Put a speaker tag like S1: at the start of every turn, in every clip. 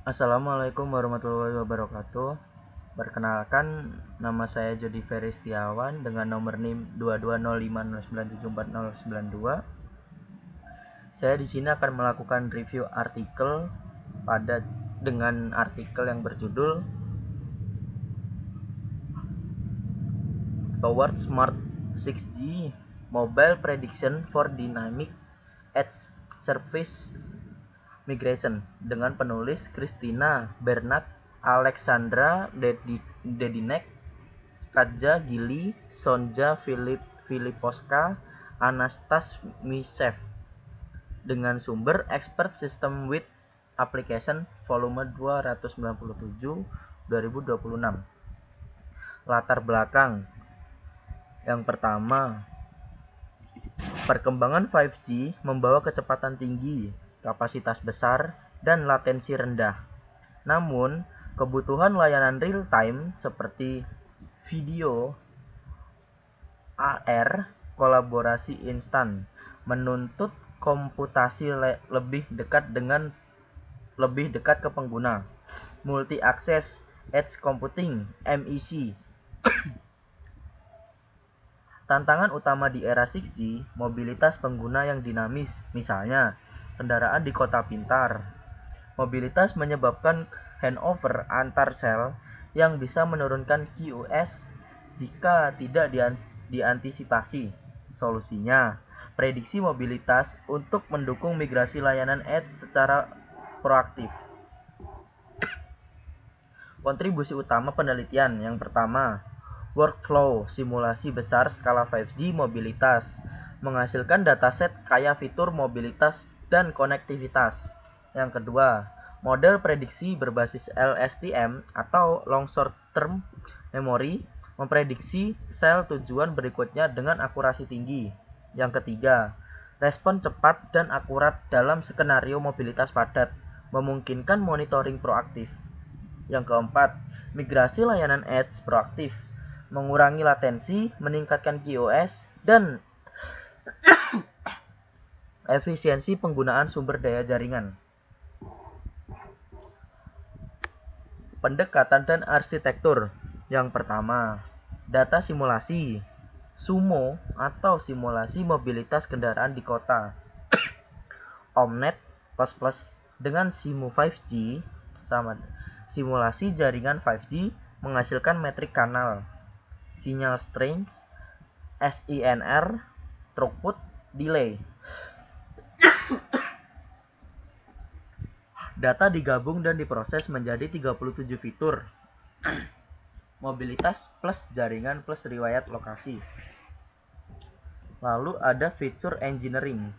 S1: Assalamualaikum warahmatullahi wabarakatuh. Perkenalkan, nama saya Jody Ferry Setiawan dengan nomor NIM 220509749092. Saya di sini akan melakukan review artikel dengan artikel yang berjudul Towards Smart 6G Mobile Prediction for Dynamic Edge Service Migration dengan penulis Christina Bernat, Alexandra Dedinek, Katja Gili, Sonja Filiposka, Anastas Misev dengan sumber Expert System with Application volume 297 2026. Latar belakang. Yang pertama, perkembangan 5G membawa kecepatan tinggi, kapasitas besar, dan latensi rendah. Namun, kebutuhan layanan real-time seperti video, AR, kolaborasi instan menuntut komputasi lebih dekat ke pengguna. Multi-access edge computing (MEC). Tantangan utama di era 6G, mobilitas pengguna yang dinamis, misalnya kendaraan di kota pintar. Mobilitas menyebabkan handover antar sel yang bisa menurunkan QoS jika tidak diantisipasi. Solusinya, prediksi mobilitas untuk mendukung migrasi layanan edge secara proaktif. Kontribusi utama penelitian yang pertama, workflow simulasi besar skala 5G mobilitas menghasilkan dataset kaya fitur mobilitas dan konektivitas. Yang kedua, model prediksi berbasis LSTM atau Long Short Term Memory memprediksi sel tujuan berikutnya dengan akurasi tinggi. Yang ketiga, respon cepat dan akurat dalam skenario mobilitas padat memungkinkan monitoring proaktif. Yang keempat, migrasi layanan edge proaktif mengurangi latensi, meningkatkan QoS, dan efisiensi penggunaan sumber daya jaringan. Pendekatan dan arsitektur. Yang pertama, data simulasi SUMO atau simulasi mobilitas kendaraan di kota. Omnet plus dengan Simu 5G sama simulasi jaringan 5G menghasilkan metrik kanal, sinyal strength, SINR, throughput, delay. Data digabung dan diproses menjadi 37 fitur. Mobilitas plus jaringan plus riwayat lokasi. Lalu ada feature engineering.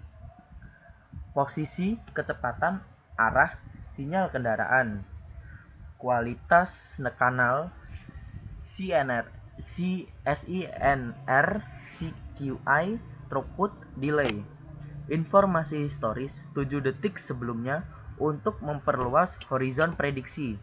S1: Posisi, kecepatan, arah, sinyal kendaraan. Kualitas kanal, SINR, CQI, throughput, delay. Informasi historis 7 detik sebelumnya untuk memperluas horizon prediksi.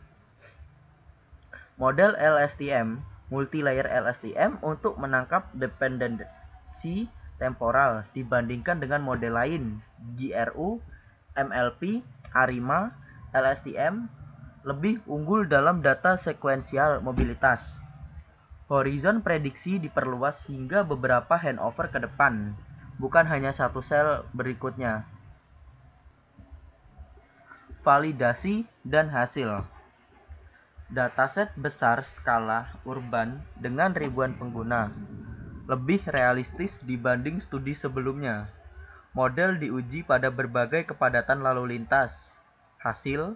S1: Model LSTM, multi-layer LSTM untuk menangkap dependensi temporal dibandingkan dengan model lain, GRU, MLP, ARIMA, LSTM lebih unggul dalam data sekuensial mobilitas. Horizon prediksi diperluas hingga beberapa handover ke depan, bukan hanya satu sel berikutnya. Validasi dan hasil. Dataset besar skala urban dengan ribuan pengguna lebih realistis dibanding studi sebelumnya. Model diuji pada berbagai kepadatan lalu lintas. Hasil,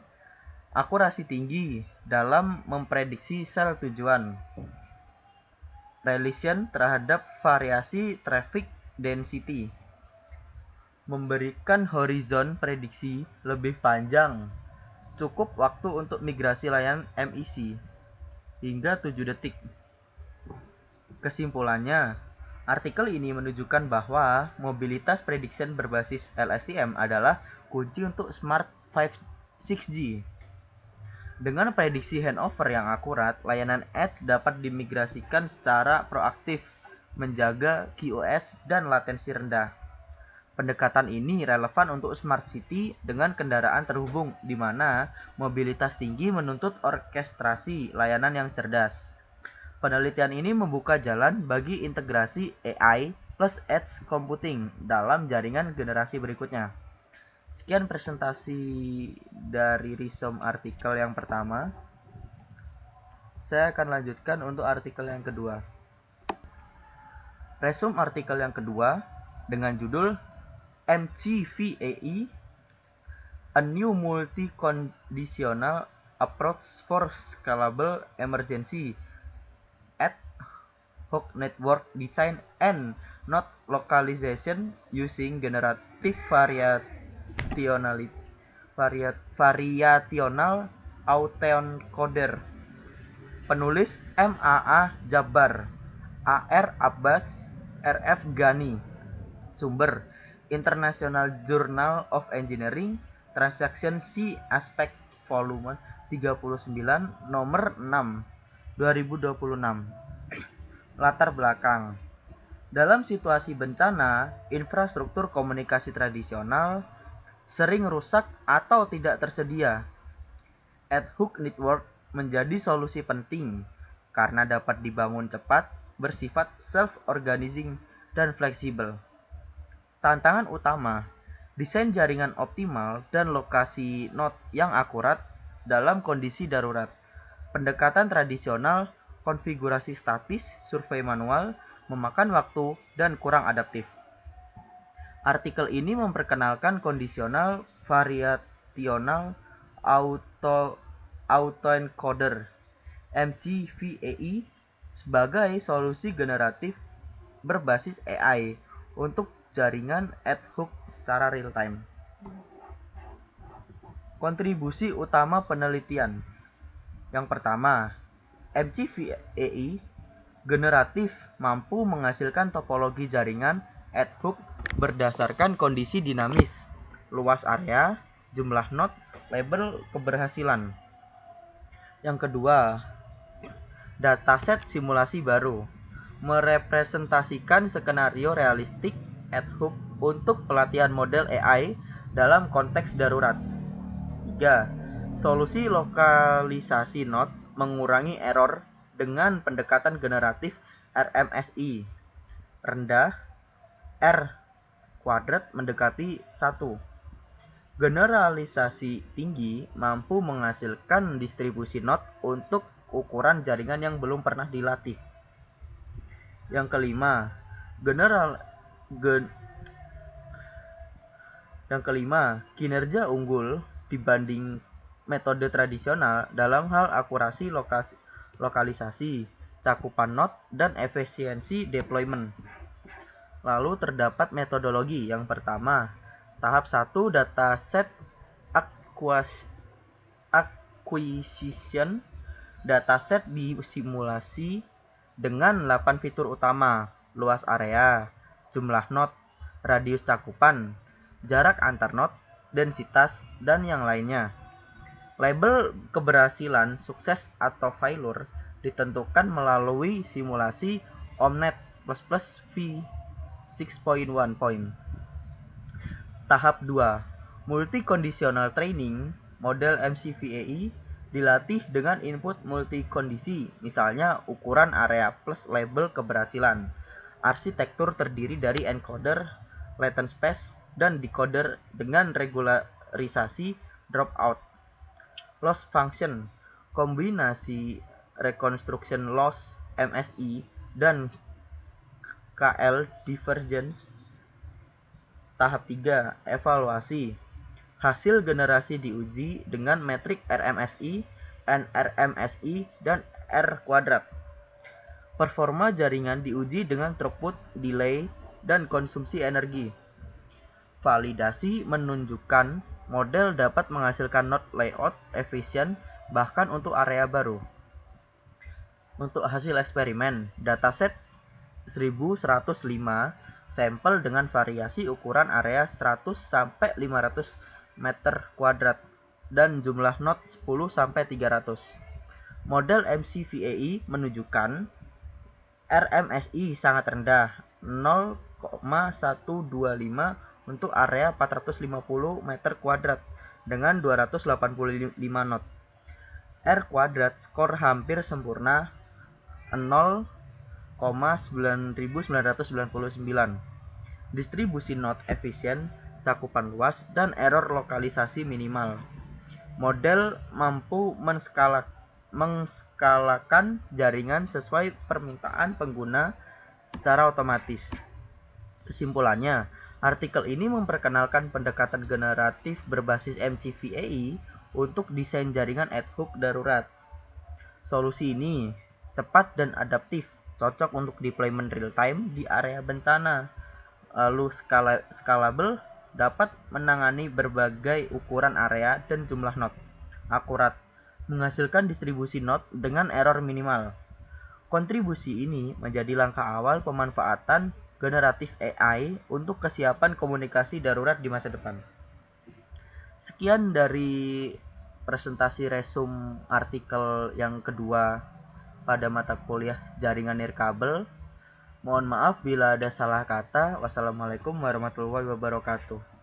S1: akurasi tinggi dalam memprediksi sel tujuan. Relation terhadap variasi traffic density. Memberikan horizon prediksi lebih panjang. Cukup waktu untuk migrasi layanan MEC hingga 7 detik. Kesimpulannya, artikel ini menunjukkan bahwa mobilitas prediction berbasis LSTM adalah kunci untuk Smart 6G. Dengan prediksi handover yang akurat, layanan edge dapat dimigrasikan secara proaktif, menjaga QoS dan latensi rendah. Pendekatan ini relevan untuk smart city dengan kendaraan terhubung, di mana mobilitas tinggi menuntut orkestrasi layanan yang cerdas. Penelitian ini membuka jalan bagi integrasi AI plus edge computing dalam jaringan generasi berikutnya. Sekian presentasi dari resume artikel yang pertama. Saya akan lanjutkan untuk artikel yang kedua. Resume artikel yang kedua dengan judul MCVAE, A New Multi-Conditional Approach for Scalable Emergency Ad Hoc Network Design and Node Localization Using Generative Variational Autoencoder. Penulis MAA Jabbar, AR Abbas, RF Ghani. Sumber International Journal of Engineering, Transaction C Aspect Volume 39 nomor 6 2026. Latar belakang. Dalam situasi bencana, infrastruktur komunikasi tradisional sering rusak atau tidak tersedia. Ad hoc network menjadi solusi penting karena dapat dibangun cepat, bersifat self-organizing, dan fleksibel. Tantangan utama, desain jaringan optimal dan lokasi node yang akurat dalam kondisi darurat. Pendekatan tradisional, konfigurasi statis, survei manual, memakan waktu dan kurang adaptif. Artikel ini memperkenalkan kondisional variational autoencoder MCVAE sebagai solusi generatif berbasis AI untuk jaringan ad hoc secara real time. Kontribusi utama penelitian. Yang pertama, MCVAE generatif mampu menghasilkan topologi jaringan ad hoc berdasarkan kondisi dinamis, luas area, jumlah node, label keberhasilan. Yang kedua, dataset simulasi baru merepresentasikan skenario realistik ad hoc untuk pelatihan model AI dalam konteks darurat. 3. Solusi lokalisasi node mengurangi error dengan pendekatan generatif RMSI rendah, R kuadrat mendekati 1. Generalisasi tinggi mampu menghasilkan distribusi node untuk ukuran jaringan yang belum pernah dilatih. Yang kelima, kinerja unggul dibanding metode tradisional dalam hal akurasi lokalisasi, cakupan node, dan efisiensi deployment. Lalu terdapat metodologi. Yang pertama, tahap 1 dataset acquisition. Dataset disimulasi dengan 8 fitur utama: luas area, jumlah node, radius cakupan, jarak antar node, densitas, dan yang lainnya. Label keberhasilan, sukses atau failure ditentukan melalui simulasi Omnet++ v6.1 point. Tahap 2, multi-conditional training. Model MCVAE dilatih dengan input multikondisi, misalnya ukuran area plus label keberhasilan. Arsitektur terdiri dari encoder, latent space, dan decoder dengan regularisasi dropout. Loss function, kombinasi reconstruction loss MSI dan KL divergence. Tahap 3, evaluasi. Hasil generasi diuji dengan metrik RMSI, NRMSI, dan R kuadrat. Performa jaringan diuji dengan throughput, delay, dan konsumsi energi. Validasi menunjukkan model dapat menghasilkan node layout efisien bahkan untuk area baru. Untuk hasil eksperimen, dataset 1105 sampel dengan variasi ukuran area 100 sampai 500 meter kuadrat dan jumlah node 10 sampai 300. Model MCVAE menunjukkan RMSI sangat rendah, 0,125 untuk area 450 meter kuadrat dengan 285 knot. R kuadrat skor hampir sempurna 0,9999. Distribusi knot efisien, cakupan luas, dan error lokalisasi minimal. Model mampu mengskalakan jaringan sesuai permintaan pengguna secara otomatis. Kesimpulannya, artikel ini memperkenalkan pendekatan generatif berbasis MCVAI untuk desain jaringan ad hoc darurat. Solusi ini cepat dan adaptif, cocok untuk deployment real time di area bencana. Lalu scalable, dapat menangani berbagai ukuran area dan jumlah knot. Akurat, menghasilkan distribusi knot dengan error minimal. Kontribusi ini menjadi langkah awal pemanfaatan generatif AI untuk kesiapan komunikasi darurat di masa depan. Sekian dari presentasi resume artikel yang kedua pada mata kuliah jaringan nirkabel. Mohon maaf bila ada salah kata. Wassalamualaikum warahmatullahi wabarakatuh.